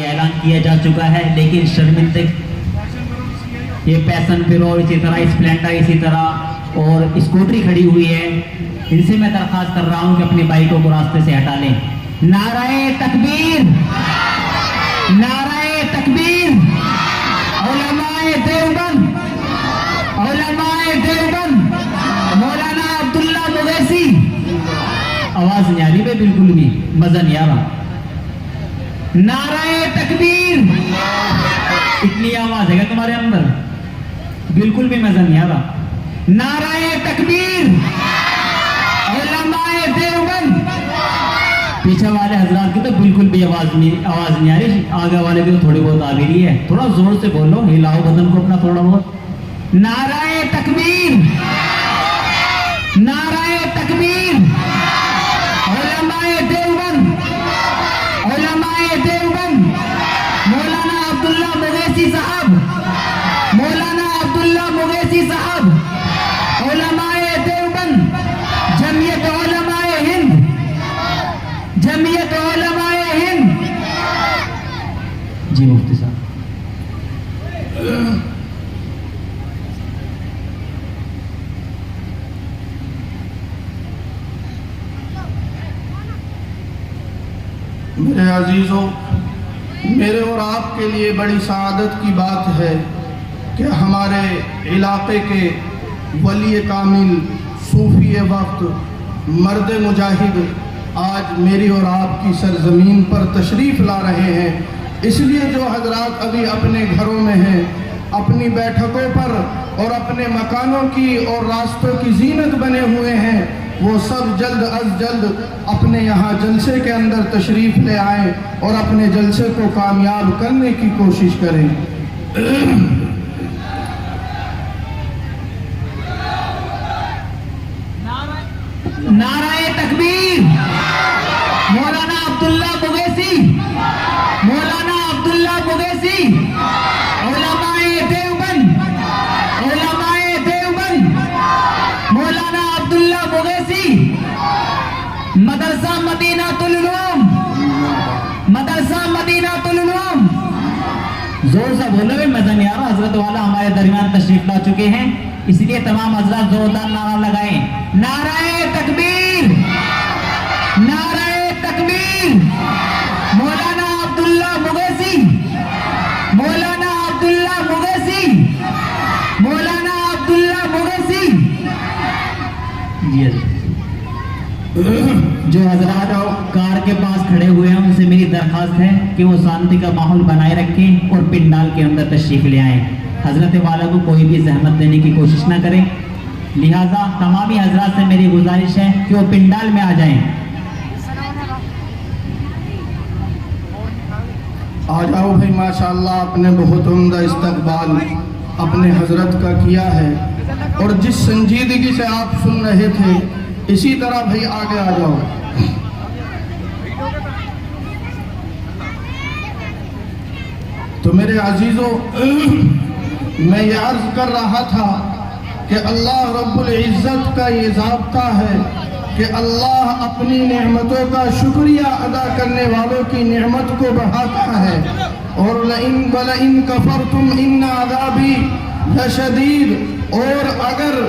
اعلان کیا جا چکا ہے، لیکن شرمندہ یہ پیشن پرو، اسی طرح اسپلینڈر، اسی طرح اور اسکوٹری کھڑی ہوئی ہے، ان سے میں درخواست کر رہا ہوں کہ اپنی بائکوں کو راستے سے ہٹا لیں۔ نعرہ تکبیر، نعرہ تکبیر، علماء دیوبند، علماء دیوبند، مولانا عبداللہ مویسی۔ آواز نہیں آ رہی بھائی، بالکل بھی مزہ نہیں آ رہا۔ نعرہ تکبیر، اتنی آواز ہے کیا تمہارے اندر؟ بالکل بھی مزہ نہیں آ رہا۔ نعرہ تکبیر، علماء دیوبند۔ پیچھے والے حضرات کی تو بالکل بھی آواز نہیں آ رہی، آگے والے کی تو تھوڑی بہت آ بھی رہی ہے، تھوڑا زور سے بولو، ہلاؤ بدن کو اپنا تھوڑا بہت۔ نعرہ تکبیر، نعرہ تکبیر، علماء دیوبند، علماء دیوبند، مولانا عبداللہ مویسی صاحب، مولانا عبداللہ مویسی صاحب، علماء دیوبند، جمعیت علماء ہند، جمعیت علماء ہند۔ جی مفتی صاحب۔ میرے عزیزوں، میرے اور آپ کے لیے بڑی سعادت کی بات ہے کہ ہمارے علاقے کے ولی کامل، صوفی وقت، مرد مجاہد آج میری اور آپ کی سرزمین پر تشریف لا رہے ہیں۔ اس لیے جو حضرات ابھی اپنے گھروں میں ہیں، اپنی بیٹھکوں پر اور اپنے مکانوں کی اور راستوں کی زینت بنے ہوئے ہیں، وہ سب جلد از جلد اپنے یہاں جلسے کے اندر تشریف لے آئیں اور اپنے جلسے کو کامیاب کرنے کی کوشش کریں۔ نعرہ تکبیر، مولانا عبداللہ مویسی، مولانا عبداللہ مویسی، علماء دیوبند، علماء دیوبند، مولانا عبداللہ مویسی، مدرسہ مدینہ العلوم، مدرسہ مدینہ العلوم۔ زور سے بولو بھی مزہ نہیں آ رہا، حضرت والا ہمارے درمیان تشریف لا چکے ہیں، اس لیے تمام حضرات زوردار نعرہ لگائیں۔ نعرہ تکبیر، نعرہ تکبیر، مولانا عبداللہ مویسی، مولانا عبداللہ مویسی، مولانا عبداللہ مویسی۔ جو حضرات کار کے پاس کھڑے ہوئے ہیں ان سے میری درخواست ہے کہ وہ شانتی کا ماحول بنائے رکھیں اور پنڈال کے اندر تشریف لے آئیں۔ حضرت والا کو کوئی بھی زحمت دینے کی کوشش نہ کریں، لہٰذا تمامی حضرات سے میری گزارش ہے کہ وہ پنڈال میں آ جائیں۔ آ جاؤ بھائی، ماشاءاللہ آپ نے بہت عمدہ استقبال اپنے حضرت کا کیا ہے، اور جس سنجیدگی سے آپ سن رہے تھے اسی طرح بھائی آگے آ جاؤ۔ تو میرے عزیزوں، میں یہ عرض کر رہا تھا کہ اللہ رب العزت کا یہ ضابطہ ہے کہ اللہ اپنی نعمتوں کا شکریہ ادا کرنے والوں کی نعمت کو بڑھاتا ہے، اور وَلَئِن كَفَرْتُمْ إِنَّ عَذَابِي لَشَدِيدٌ، اور اگر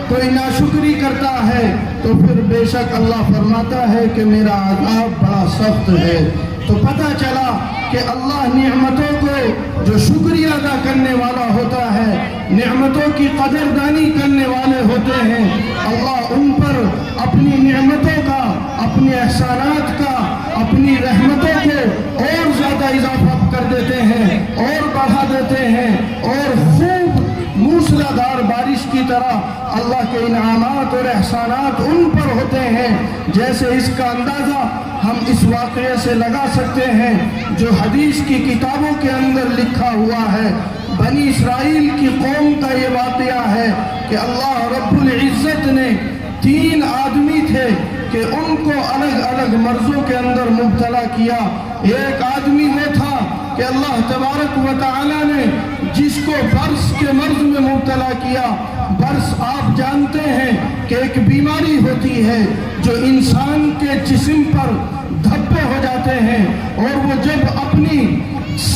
کوئی ناشکری کرتا ہے تو پھر بے شک اللہ فرماتا ہے کہ میرا عذاب بڑا سخت ہے۔ تو پتہ چلا کہ اللہ نعمتوں کو جو شکریہ ادا کرنے والا ہوتا ہے، نعمتوں کی قدردانی کرنے والے ہوتے ہیں، اللہ ان پر اپنی نعمتوں کا، اپنے احسانات کا، اپنی رحمتوں کو اور زیادہ اضافہ کر دیتے ہیں اور بڑھا دیتے ہیں، اور خوب موسلادھار بارش کی طرح اللہ کے انعامات اور احسانات ان پر ہوتے ہیں۔ جیسے اس کا اندازہ ہم اس واقعے سے لگا سکتے ہیں جو حدیث کی کتابوں کے اندر لکھا ہوا ہے۔ بنی اسرائیل کی قوم کا یہ واقعہ ہے کہ اللہ رب العزت نے 3 آدمی تھے کہ ان کو الگ الگ مرضوں کے اندر مبتلا کیا۔ ایک آدمی وہ تھا کہ اللہ تبارک و تعالی نے جس کو برس کے مرض میں مبتلا کیا۔ برس آپ جانتے ہیں کہ ایک بیماری ہوتی ہے جو انسان کے جسم پر دھبے ہو جاتے ہیں، اور وہ جب اپنی